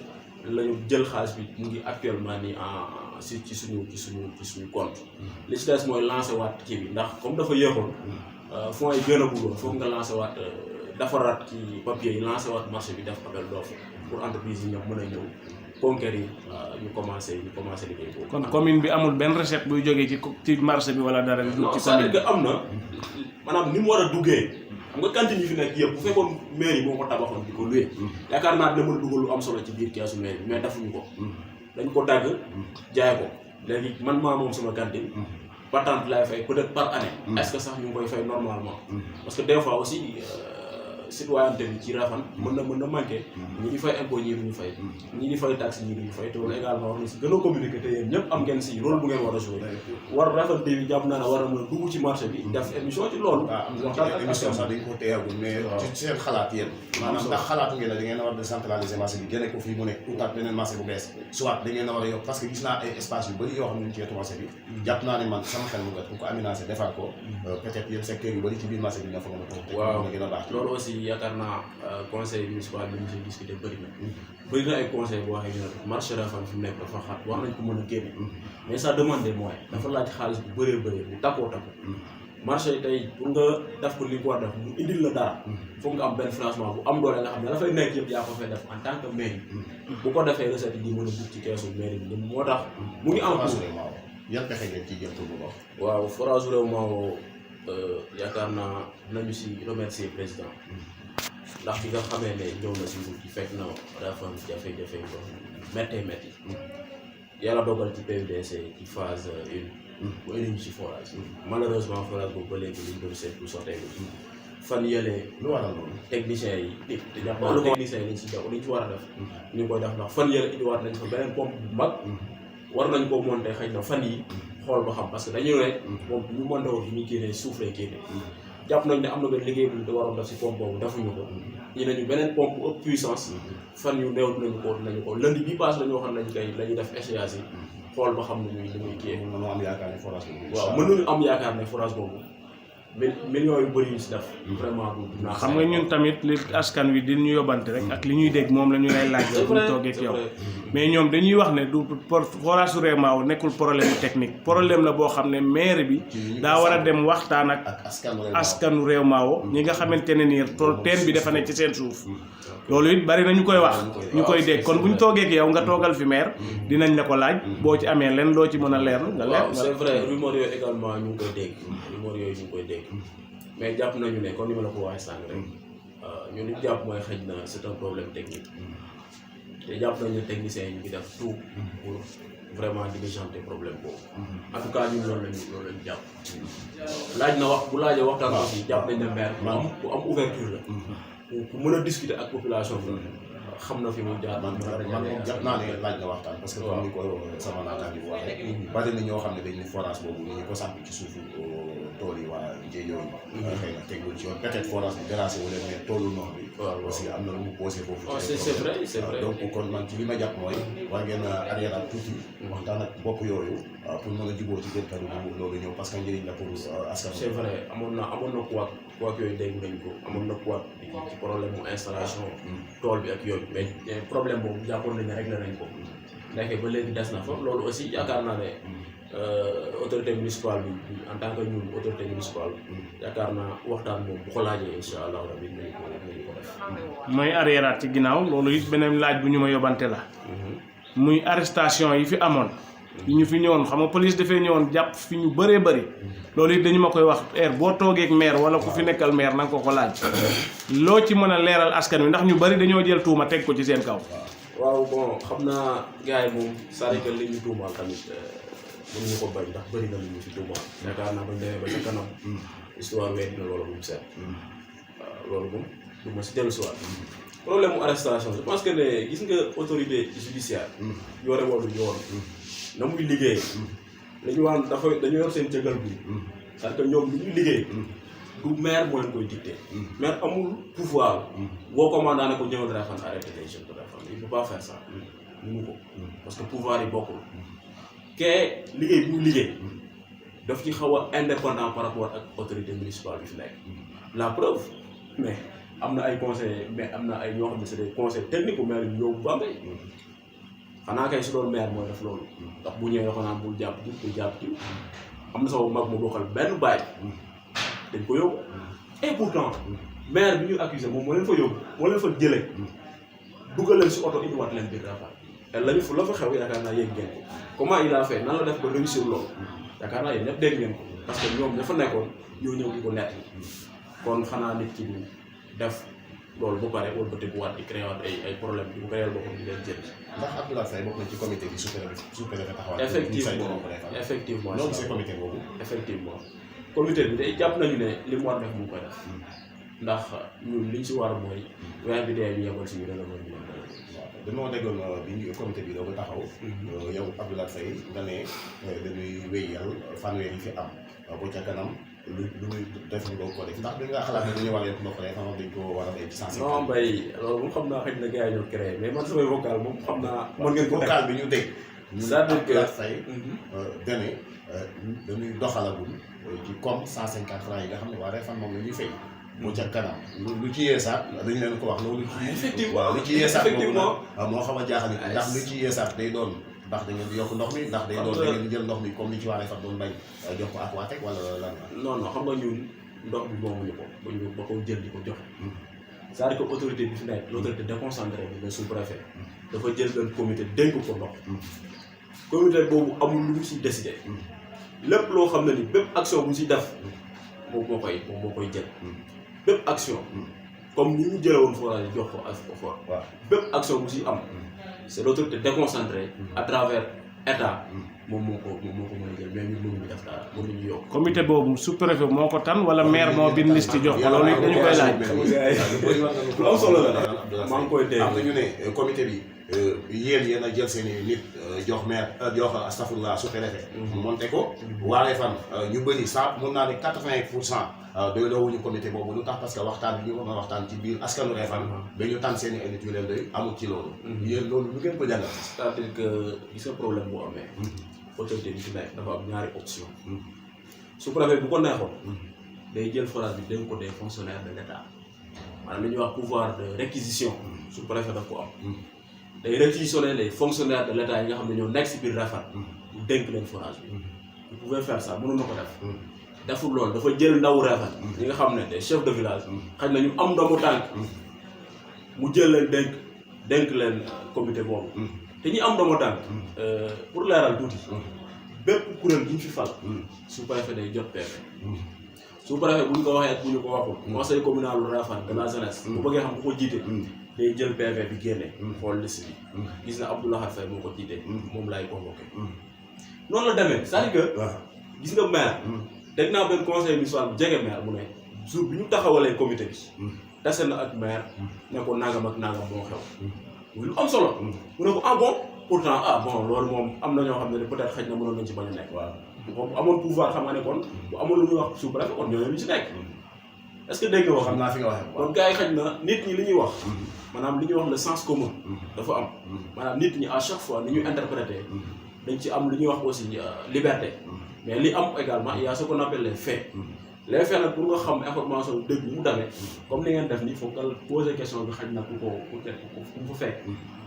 S2: lañu jël xaalis bi mu ngi actuellement ni en ci suñu compte li ci des mooy lancé waat kii bi ndax comme dafa yéexoon fonds yi gën a bëggoon foog nga lancé waat defaraat ci papier yi lancé waat marché bi def appel d'offre pour entreprise yi ñoom mën a ñëw conquérir ñu commencé liggéey boobu.
S3: kon commune bi amul benn recette buy jógee ci marché bi wala dara.
S2: non c'est-à-dire que am na maanaam ni mu war a duggee xam nga cantine yi fi nekk yëpp bu fekkoon mairie moo ko tabaxoon di ko loué yaakaar naa dina mën a dugal lu am solo ci biir keesu mairie bi mais defuñu ko dañ ko dagg jaay ko léegi man maa moom sama cantine patente laay fay peut-être par année est-ce que sax ñu ngi koy fay normalement parce que des fois aussi citoyenneté bi ci Réfane mën na manqué ñi di fay impôt ñii duñu fay ñi di fay taxe ñii duñu fay te loolu également war na si gën a communiquer te yéen ñëpp am ngeen si rôle bu ngeen war a jouer war Réfane TV jàpp naa ne war a mën a dugg ci marché bi def émission ci loolu
S1: waxtaan ak émission sax dañ ko teewagul mais ci seen xalaat yéen maanaam ndax xalaatu ngeen ne da ngeen a war a décentraliser marché bi génne ko fii mu nekk utaat beneen marché bu bees soit da ngeen a war a yokk parce que gis naa ay espace yu bëri yoo xam ne ñu ci wetu marché bi jàpp naa ne man sama xel mu nga pour ko aménager defar ko peut-être yéen secteur yu bëri ci biir marché bi nga fa mën a toog
S2: waaw
S1: gën a baax
S2: loolu aussi yaakaar naa conseil municipal bi ñu si discuté bëri na ay conseil boo xam ne marché Réfane fi mu nekk dafa xat war nañ ko mën a génne mais ça demande des moyens dafa laaj xaalis bu bëree bu takkoo marché yi tey pour nga def ko li nga ko war def mu indil la dara foog nga am benn financement bu am doole nga xam ne dafay nekk yëpp yaa ko fay def en tant que mairie bu ko defee recette yi di mën a dugg ci keesu mairie bi moo tax mu ngi en cours
S1: yan pexe ngeen ciy jël pour bu baax
S2: waaw forage Réwma yaakaar naa nañu si remercier président ndax bi nga xamee ne ñëw na si nguur gi fekk na Réfane jafe-jafe ko métti yàlla dogal ci PUDC ci phase 1 bu indi ñu si forage malheureusement forage boobu ba léegi liñ doon seetlu sotteeku fan yële
S1: lu waral loolu
S2: techniciens yi te jàpp naa techniciens yi liñ si def liñ ci war a def ñu ngi koy def ndax fan yële indiwaat nañ fa beneen pompe bu mag war nañ ko monter xëy na fan yi xool ba xam parce que dañu ne moom ñu monté woon bi ñu génnee suuf lay génne jàpp nañ ne am na benn liggéey bu ñu waroon def si pompe boobu defuñu ko ñu ne ñu beneen pompe ëpp puissance fan yu néew dinañu ko lundi bii paase la ñu waxoon nañu kay la ñuy def échéance yi xool ba xam ne muy kii
S1: mënoo am yaakaar ne forage boobu
S2: waaw mënuñu am yaakaar ne forage boobu millions yu bëri yu si def vraiment du
S3: xam nga ñun tamit li askan wi di ñu yóbbante rek ak li ñuy dégg moom la ñu lay laaj bu ñu toogee ak yow mais ñoom dañuy wax ne du forage su Rémao nekkul problème technique problème la boo xam ne maire bi daa war a dem waxtaan ak askanu Rémao ñi nga xamante ne nii teen bi dafa ne ci seen suuf loolu it bari na ñu koy wax ñu koy dégg kon bu ñu toogee ak yow nga toogal fi maire dinañ la ko laaj boo ci amee leen loo ci mën a leerlu nga leer.
S2: c'est vrai rumeur yooyu également ñu ngi koy dégg rumeur yooyu ñu ngi koy dégg mais jàpp nañu ne comme ni ma la ko waxee sànq rek ñun li ñu jàpp mooy xëy na c'est un problème technique te jàpp nañu ne techniciens yi ñu ngi def tout pour vraiment diligenter problème boobu en tout cas ñun loolu lañu jàpp laaj na wax bu laajee waxtaan aussi jàpp nañ ne maire bu am ouverture la pour mën a discuter ak population bi xam na fi muy jaar
S1: man jàpp naa ne laaj na waxtaan parce que comme ni ko sama naataango bu waxee bari na ñoo xam ne dañ ne forage boobu ni ñu ko samp ci suufu tool yi waa Ndié yooyu xëy na tegul ci yoon peut-être forage bi déracé wu leen mais toolu noor bi parce que am na lu mu posé foofu
S2: c'est vrai
S1: donc kon man ci li ma jàpp mooy war ngeen a arrière ak tuuti waxtaan ak bopp yooyu pour mën a jubóo ci gën kadu loolu ñëw parce que njëriñ la pour askan
S2: c'est vrai amoon na kuwaat yooyu dégg nañ ko amoon na kuwaat ci problème mu installation tool bi ak yooyu mais problème boobu jàppoon nañ ne réglé nañ ko nekkee ba léegi des na fa loolu aussi yaakaar naa ne autorité municipale bi en tant que ñun autorité municipale yaakaar naa waxtaan moom bu ko laajee incha allah rabi nañu ko def.
S3: mooy arriéraat ci ginnaaw loolu it beneen laaj bu ñu ma yóbbante la. muy arrestation yi fi amoon. yi ñu fi ñëwoon xam nga police dafay ñëwoon jàpp fi ñu bëree bëri. loolu it dañu ma koy wax boo toogee ak maire wala ku fi nekkal maire na nga ko laaj. loo ci mën a leeral askan wi ndax ñu bëri dañoo jël tuuma teg ko ci seen kaw.
S2: waaw bon xam naa gars yi moom c'est-à-dire que li ñu tuumaal tamit. mënuñu ko bañ ndax bëri na lu ñu fi tuumaal yaakaar naa bañ demee ba ca kanam histoire weet na loolu moom seet waaw loolu moom du ma si dellu si waat problème mu arrestation je pense que ne gis nga autorité judiciaire yore wàllu yoon na muy liggéey dañu waan dañu yor seen cëgal bi parce que ñoom lu ñuy liggéey du maire moo leen koy dicté maire amul pouvoir boo commandant ne ko ñëwal Réfane arrêté les jeunes de Réfane il peut pas faire ça mënu ko parce que pouvoir yi bokkul kee liggéey bu ñu liggéey daf ci xaw a indépendant par rapport ak autorité municipale bi fi nekk la preuve mais am na ay conseils mais am na ay ñoo xam ne c'est des conseils techniques bu maire yi ñëw bu Bambey xanaa kay si loolu maire mooy def loolu ndax bu ñëwee dafa naan bul jàpp ji bul jàpp ji am na sama mag mu bokkal benn baay dañ ko yóbbu et pourtant maire bi ñu accusé moom moo leen fa yóbbu moo leen fa jëlee dugal leen si oto indiwaat leen biir Réfane te lañu fa la fa xew yaakaar naa yéeg ngeen ko comment il a fait nan la def ba réussir loolu yaakaar naa yéen ñëpp dégg ngeen ko parce que ñoom dafa nekkoon ñoo ñëw di ko nett kon xanaa nit ki du def loolu ba pare wala bëte bu waat di créé waat ay problème bi bu créé boppam di leen jël.
S1: ndax Abdoulaye Faye bokk na ci comité bi sous-préfet taxawaat.
S2: effectivement
S1: loolu c'est comité boobu.
S2: effectivement comité bi day jàpp nañu ne li mu war def mu koy def ndax ñun liñ si war mooy weer bi dee ñu yebal suñu relèvement bi
S1: dañoo déggoon bi comité bi doo ko taxaw yow Abdoulaye Faye nga ne dañuy wéyal fanweer yi fi am bu ca kanam lu muy def ñu doog ko def ndax bi nga xalaat ne dañu war a yokk ndox rek xam dañ ko war a def ci 150.
S2: non mbay loolu moom xam naa xëy na gars yi ñoo créé mais man samay vocal moom xam naa mën ngeen ko
S1: vocal bi ñu dégg
S2: c'est-à-dire que
S1: Abdoulaye Faye dane dañuy doxalagul ci comme 150 francs yi nga xam ne waa Réfane moom la ñuy fay mu ca kanam lu ci yeesaat dañu leen ko wax loolu ci waaw lu ci yeesaat boobu nag moo xaw a jaaxal ndax lu ci yeesaat day doon ndax da ngeen di yokk ndox mi ndax day doon da ngeen di jël ndox mi comme ni ci waa Réfane doon bañ jox ko Aquatech wala lan la
S2: non xam nga ñun ndox bi moomuñu ko ba ko jël di ko joxe c'est-à-dire que autorité bi fi nekk l'autorité déconcentrée bi le sous-préfet dafa jël benn comité dénk ko ndox comité boobu amul lu mu si décidé lépp loo xam ne ni bépp action bu si def moom moo koy jël bépp action comme ni ñu jëlee woon forage jox ko ak fort bépp action bu si am c'est l'autorité déconcentrée à travers état moom moo ko mën a jël mais ñun mënuñu def dara mënuñu yokk.
S3: comité boobu sous-préfet moo ko tànn wala maire moo bind liste jox ko loolu dañu koy laaj.
S2: lu am solo la maa ngi koy dégg.
S1: am na ñu ne comité bi yéen a jël seen i nit jox maire jox astafurlah sous-préfet. monté ko waa Réfane ñu bëri 100 mun naa ne 80% doyloowuñu comité boobu lu tax parce que waxtaan bi ñu mën a waxtaan ci biir askanu Refane ba ñu tànn seen i nit yu leen doy amul ci loolu. yéen loolu lu ngeen ko jàngat.
S2: c'est-à-dire que gis nga problème bu amee. autorité bi fi nekk dafa am ñaari option sous-préfet bu ko neexoon. day jël forage bi dénk ko des fonctionnaires de l'État maanaam li ñuy wax pouvoir de réquisition. sous-préfet daf ko am. day réquisitionner les fonctionnaires de l'État yi nga xam ne ñoo nekk si biir Refane. mu dénk leen forage bi. il pouvait faire ça mënoon na ko def. deful loolu dafa jël ndawu Refane. ñi nga xam ne des chefs de village. xëy na ñu am ndomu tànk. mu jël leen dénk leen comité boobu. te ñi am ndomu tànk. pour leeral tuuti. bépp kuréel gi ñu fi fal. sous-préfet day jot PV. sous-préfet bu ñu ko waxee ak bu ñu ko waxul. conseil communal lu Refane de la jeunesse. bu bëggee xam ku ko jiite. day jël PV bi génne. xool liste bi. gis na Abdou Lahad Faye moo ko jiite. moom laay convoqué. noonu la demee c'est-à-dire que. gis nga maire. dégg naa benn conseil municipal bu jege maire mu ne jour bi ñu taxawalee comité bi. tase na ak maire. ne ko nangam ak nangam moo xew. muy lu am solo. mu ne ko ah bon pourtant bon loolu moom am na ñoo xam ne peut-être xëy na mënoon nañ ci bañ a nekk. waaw bu amoon pouvoir xam nga ne kon bu amoon lu ñuy wax sous-préfet kon ñooñu ñu ci nekk. est-ce que dégg nga wax.
S1: xam naa fi nga waxee.
S2: kon gars yi xëy na nit ñi li ñuy wax. maanaam li ñuy wax le sens commun. dafa am. maanaam nit ñi à chaque fois ni ñuy interpréter. dañ ci am lu ñuy wax aussi liberté. mais li am également il y a ce qu'on appelle les faits. les faits nag pour nga xam information dëgg bi mu demee. comme ni ngeen def nii foog nga poser question bi xaj na ku fa fekk.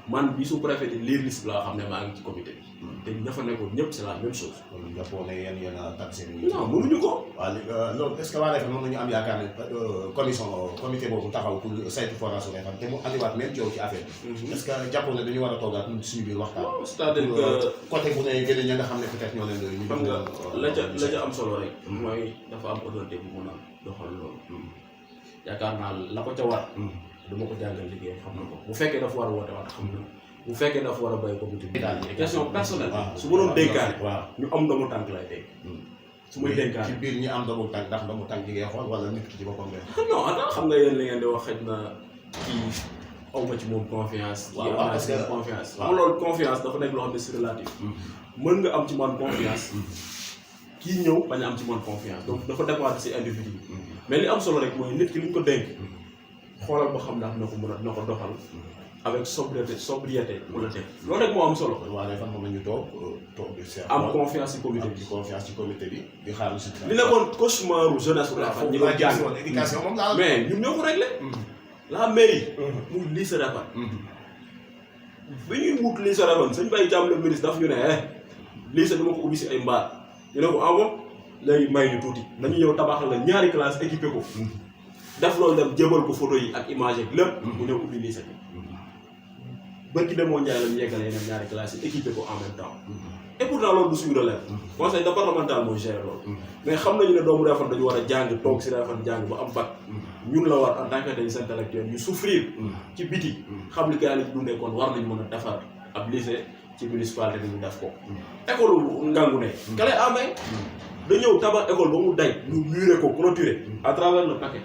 S2: man bi sous-préfet di lire liste bi laa xam ne maa ngi ci comité bi. te ña fa nekkoon ñëpp c'est la même chose.
S1: kon jàppoo ne yéen a tànn seen i.
S2: non mënuñu ko.
S1: waaw loolu est-ce que waa Refane mën nañu am yaakaar ne comité boobu taxaw pour saytu forage su Refane te mu andiwaat même coow ci affaire bi. est-ce que jàppoo ne dañu war a toogaat suñu biir waxtaan.
S2: c'est-à-dire que
S1: côté bu ne gën a ña nga xam ne peut-être ñoo leen doon. ñu
S2: xam nga la ca am solo rek. mooy dafa am autorité bu mën a doxal loolu. yaakaar naa la ko ca war. dama ko jàngal liggéey xam na ko bu fekkee dafa war a woote waat xam na bu fekkee dafa war a béy comité bi. question personnelle. su ma doon dénkaane. waaw ñu am ndomu tànk lay dégg. su may dénkaane
S1: ci biir ñi am ndomu tànk ndax ndomu tànk yi ngay xool wala nit ki ci boppam ngay.
S2: non attends xam nga yéen li ngeen di wax xëy na kii aw ma ci moom confiance.
S1: waaw parce que
S2: confiance. waaw loolu confiance dafa nekk loo xam ne c'est relatif. mën nga am ci man confiance. kii ñëw bañ a am ci man confiance donc dafa dépendre ci individu bi. mais li am solo rek mooy nit ki li ñu ko dénk. xoolal ba xam ndax na ko mën a na ko doxal avec sobriété wala déet loolu rek moo am solo.
S1: waa Refane moom la ñu toog di seet.
S2: am confiance ci comité bi
S1: confiance ci comité bi di xaar lu si.
S2: li nekkoon cauchemaru jeunesse bu Refane ñi ko jàng
S1: éducation moom laa.
S2: mais ñun ñoo ko réglé. la mairie. muy lycée Refane. bi ñuy wut lycée Refane sëñ Baye Thiam le ministre daf ñu ne lycée dama ko ubbi si ay mbaar ñu ne ko ah bon léegi may ñu tuuti nañu ñëw tabaxal la ñaari classe équipé ko. def loolu dem jébal ko photo yi ak image ak lépp. mu ñëw ubbi lycée bi. bërki demoo Ndiaye la ñu yeggale yeneen ñaari classes yi équipé ko en même temps. et pourtant loolu du suñu relève. conseil départemental mooy gérer loolu. mais xam nañu ne doomu Refane dañu war a jàng toog si Refane jàng ba am bac. ñun la war en tant que des intellectuels ñu souffrir. ci biti. xam li gars yi dundee kon war nañu mën a defar ab lycée ci municipalité bi ñu def ko. école ngangu ne. kale amee. da ñëw tabax école ba mu day. ñu muré ko clôturé. à travers le paquet.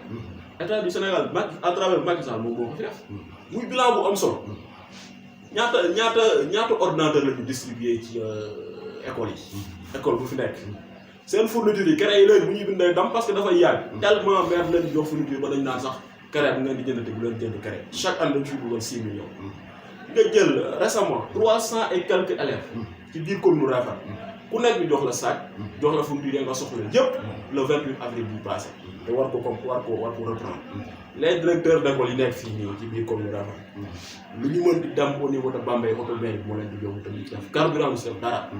S2: état du Sénégal à travers Macky Sall moom moo ko fi def. muy bilan bu am solo. ñaata ordinateur la ñu distribué ci école yi. école bu fi nekk. seen fourniture yi créé yi léegi bu ñuy bindee dam parce que dafay yàgg. tellement maire leen jox fourniture ba dañ naan sax créé bu ngeen di jëndate bu leen jënd créé. chaque année dañ ciy dugal 6 millions. nga jël récemment 300 et quelques élèves. ci biir commune Refane. ku nekk ñu jox la sac. jox la fourniture yi nga soxla yëpp le 28 avril bi passé. te war ko reprendre. les directeurs d'école yi nekk fii nii ci biir commune Refane. lu ñu mën di dem au niveau de Bambey oto mairie bi moo leen di yóbbu tamit def carburant bi def dara.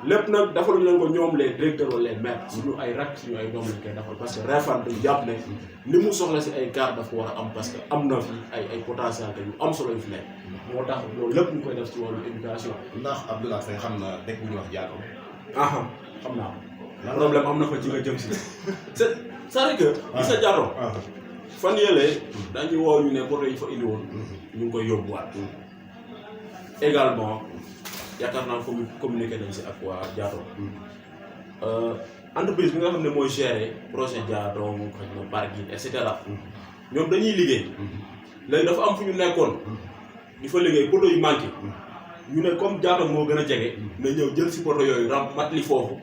S2: lépp nag defaluñu leen ko ñoom les directeurs wala les maires. suñu ay rak suñu ay doom lañ koy defal parce que Refane dañu jàpp ne li mu soxla si ay car dafa war a am parce que am na fi ay potentialité yu am solo yu fi nekk. moo tax loolu lépp ñu koy def ci wàllu éducation.
S1: ndax Abdou Lahad Faye xam na dëkk bu ñuy wax Diatom.
S2: xam naa ko. problème am na fa ci nga jëm si. c'est-à-dire que. gis nga Diatom. fan yële dañuy woo ñu ne poto yi fa indi woon. ñu ngi koy yóbbuwaat. également yaakaar naa communiqué nañ si ak waa Diatom. entreprise bi nga xam ne mooy gérer projet Diatom xëy na parking et cetera. ñoom dañuy liggéey. léegi dafa am fu ñu nekkoon. di fa liggéey poto yu manqué. ñu ne comme Diatom moo gën a jege. na ñëw jël si poto yooyu matli foofu.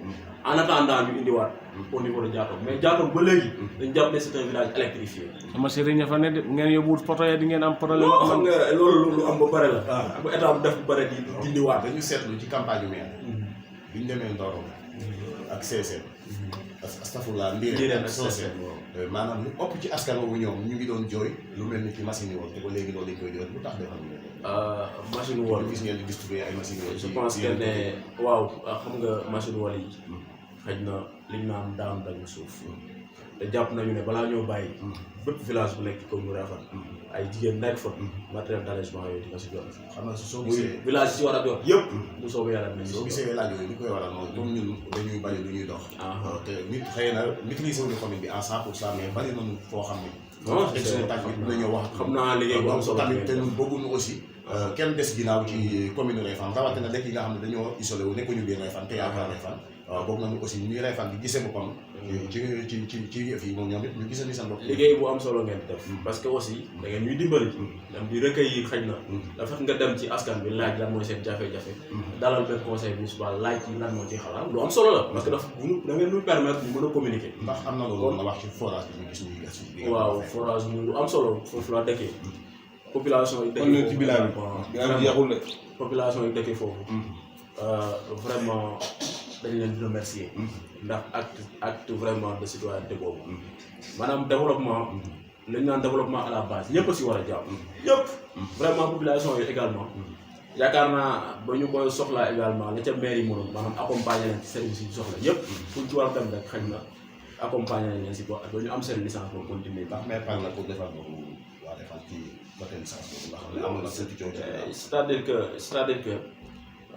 S2: en attendant ñu indiwaat au niveau de Diatom mais Diatom ba léegi dañ jàpp ne c'est un village électrifié.
S3: sama sëriñ ña fa ne de ngeen yóbbuwut poto ya di ngeen am problème.
S2: non xam nga loolu lu am ba pare la. bu état bu def ba pare di dindiwaat.
S1: dañu seetlu ci campagne yu mel. bi ñu demee Ndoro ak CSN. astafurlah Ndiirène ak CSN. maanaam lu ëpp ci askan wu ñoom ñu ngi doon jooy lu mel ni ci machine yi woon te ba léegi loolu lañ koy jooy lu tax defal ñu
S2: machine wol
S1: gis ngeen di distribuer ay machines yooyu.
S2: je pense que ne waaw xam nga machine wol yi xëy na liñ naan daanu dañu suuf te jàpp nañu ne balaa ñoo bàyyi bépp village bu nekk ci commune Réfane ay jigéen nekk fa matériel d'allègement yooyu di ko si jot.
S1: xam nga soo
S2: muy
S1: gisee
S2: village yi si war a jot yëpp mu soobee yàlla nañ
S1: soo gisee laaj yooyu li koy waral mooy comme ñun dañuy bari lu ñuy dox. te nit xëy na maîtriser wuñu commune bi en 100% mais bari nañu foo xam ne.
S2: non
S1: teg suñu tànk bi dinañoo wax.
S2: xam naa liggéey bu am solo
S1: tamit te ñun bëgguñu aussi. kenn des ginnaaw ci commune Réfane rawatina dëkk yi nga xam ne dañoo isolé wu nekkuñu biir Réfane te yaakaar Réfane boobu nañu aussi ñuy Réfane di gisee boppam ci yëf yi moom ñoom it ñu gisal ni seen bopp
S2: liggéey bu am solo ngeen def parce que aussi da ngeen ñuy dimbali dem di recueillir xëy na dafa nga dem ci askan bi laaj lan mooy seen jafe-jafe dalal benn conseil municipal laaj ci lan moo ci xalaat lu am solo la parce que dafa da ngeen ñu permettre ñu mën a communiquer
S1: ndax am na loolu nga wax ci forage bi ñu gis ñuy gas
S2: waaw forage mu lu am solo foofu la dëkkee population yi
S4: kon ñun ci bilan bi jeexul de.
S2: population yi dëkkee foofu vraiment dañ leen di remercier ndax acte vraiment de citoyenneté boobu maanaam développement lañ naan développement à la base ñëpp a si war a jàpp ñëpp vraiment population yi également yaakaar naa ba ñu koy soxlaa également la ca maire yi mënoon maanaam accompagner leen ci service yi soxla yëpp fu ñu ci war a dem rek xëy na accompagner leen si ba ñu am seen licence pour continuer
S1: ndax maire par la pour defar boobu waa defar ci côté licence boobu nga xam ne amul na sëti coow
S2: c'est-à-dire que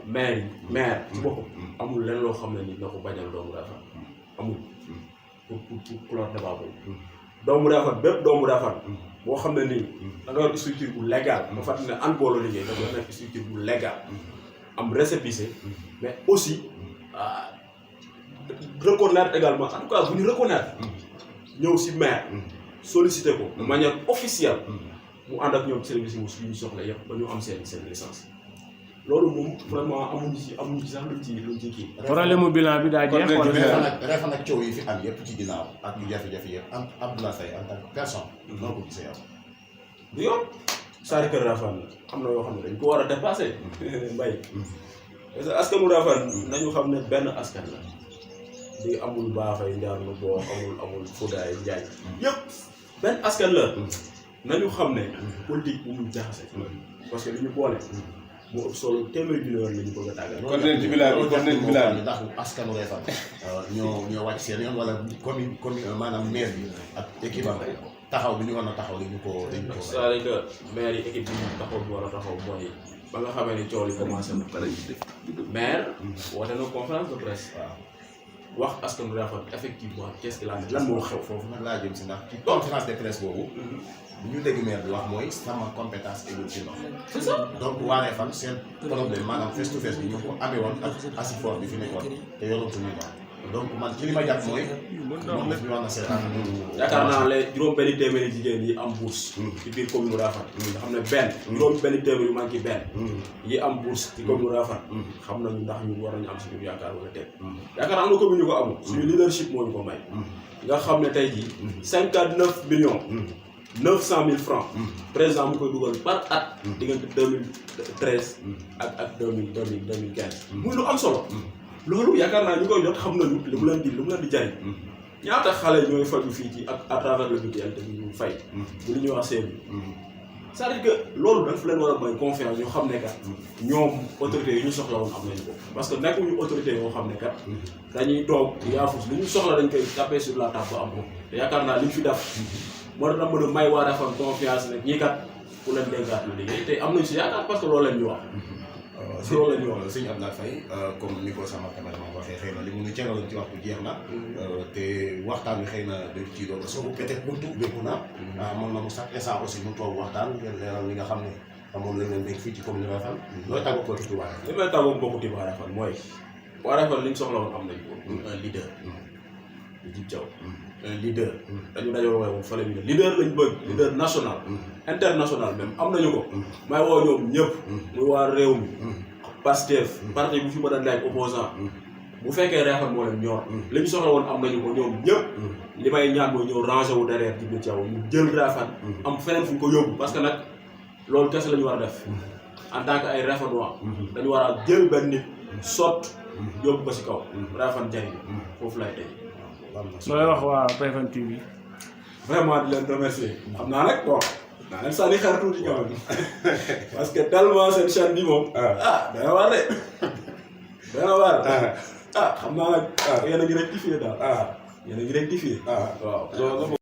S2: maire ci boppam amul lenn loo xam ne ni na ko bañal doomu Réfane amul pour clore débat boobu doomu Réfane bépp doomu Réfane boo xam ne nii da nga yor structure bu légal ba fàttali ne an booloo liggéey da nga nekk structure bu légal am récépissé mais aussi reconnaître également en tout cas bu ñu reconnaître ñëw si maire sollicité ko de manière officielle mu ànd ak ñoom service yi ñu soxla yëpp ba ñu am seen licence loolu moom vraiment amuñu ci sax luñ ci kii.
S3: problème mu bilan bi daa jeex wala.
S1: Réfane ak coow yi fi am yëpp ci ginnaaw ak yu jafe-jafe yëpp Abdoulaye Faye en tant que personne. noo ko gisee yow.
S2: du yoon c'est-à-dire que Réfane am na yoo xam ne dañ ko war a dépasser mbay parce que askanu Réfane nañu xam ne benn askan la di amul baaxay njaar na boo amul fudaay njaay yëpp benn askan la nañu xam ne politique bu mu jaxase parce que li ñu boole mu ëpp solo téeméeri junni yoon la ñu bëgg a tàggat.
S4: kon nañ ci bilan bi kon nañ ci bilan bi
S1: ndax askanu Réfane ñoo wàcc seen yoon wala commune maanaam maire bi ak équipe am taxaw bi ñu war a taxaw dañu ko.
S2: c'est-à-dire que maire yi équipe bi taxaw bi war a taxaw mooy ba nga xamee ni coow li commencé na pare maire woote na conférence de presse wax askanu Réfane effectivement qu'est-ce qu'il a lan moo xew
S1: foofu nag laa jëm si ndax ci conférence de presse boobu bu ñu dégg maire bi wax mooy sama compétence égul ci ndox
S2: c'est ça
S1: donc waa Réfane seen problème maanaam face to face bi ñu ko amee woon ak asifor bi fi nekkoon te yoroon suñuy ndox donc man ci li ma jàpp mooy moom daf ñu wax na seetaan
S2: yaakaar naa les juróom-benni téeméeri jigéen yi am bourse ci biir commune Réfane nga xam ne benn juróom-benni téeméeri yu manqué benn yi am bourse ci commune Réfane xam nañu ndax ñun war nañu am suñu yaakaar wala teg yaakaar naa am na commune ñu ko amul suñu leadership moo ñu ko may nga xam ne tey jii 59 millions 900 000 francs président mu koy dugal par at diggante 2013 ak 2015 muy lu am solo loolu yaakaar naa ñu koy jot xam nañu li mu leen di jariñ ñaata xale ñooy faju fii ci ak à travers le mutuelle te ñu fay bu li ñuy wax seen c'est-à-dire que loolu dafa leen war a may confiance ñu xam ne kat ñoom autorités yi ñu soxla woon am nañu ko parce que nekkuñu autorité yoo xam ne kat dañuy toog yaafus li ñu soxla dañ koy taper sur la table ba am ko te yaakaar naa li ñu fi def moo tax mën a may waa Réfane confiance ne ñii kat ku leen dénkaat lu liggéey te am nañu si yaakaar parce que loolu lañ ñu wax loolu la ñu wax
S1: sëñ Abdoulaye Faye comme ni ko sama cameraman waxee xëy na li mu ngi cëraloon ci waxtu jeex na te waxtaan wi xëy na dañ ciy doon soo peut-être buntu ubbeeku na moom na mu sax instant aussi mu toog waxtaan ngeen leeral li nga xam ne amoon lañ leen dégg fii ci commune Réfane looy tàggoo ko ci waa Réfane
S2: li may tàggoo bokkut waa Réfane mooy waa Réfane li ñu soxla woon am nañ ko un leader Djib Thiaw un leader dañu dajoo woon fële ñu ne leader lañ bëgg leader national international même am nañu ko may woo ñoom ñëpp muy waa réew mi Pastef parti bu fi mën a nekk opposant bu fekkee Refane moo leen ñor li ñu soxla woon am nañu ko ñoom ñëpp li may ñaan mooy ñëw rangé wu derrière Djibril Thiaw ñu jël Refane am feneen fu ñu ko yóbbu parce que nag loolu kese la ñu war a def en tant que ay Refanois dañu war a jël benn nit sot yóbbu ko si kaw Refane jariñ foofu lay tey
S3: looy wax waa Refane TV.
S2: vraiment di leen remercier xam naa nag bon naa leen sànni xar tuuti ñoom parce que tellement seen chaîne bi moom dana war de dana war xam naa nag yéen a ngi rectifier daal yéen a ngi rectifier waaw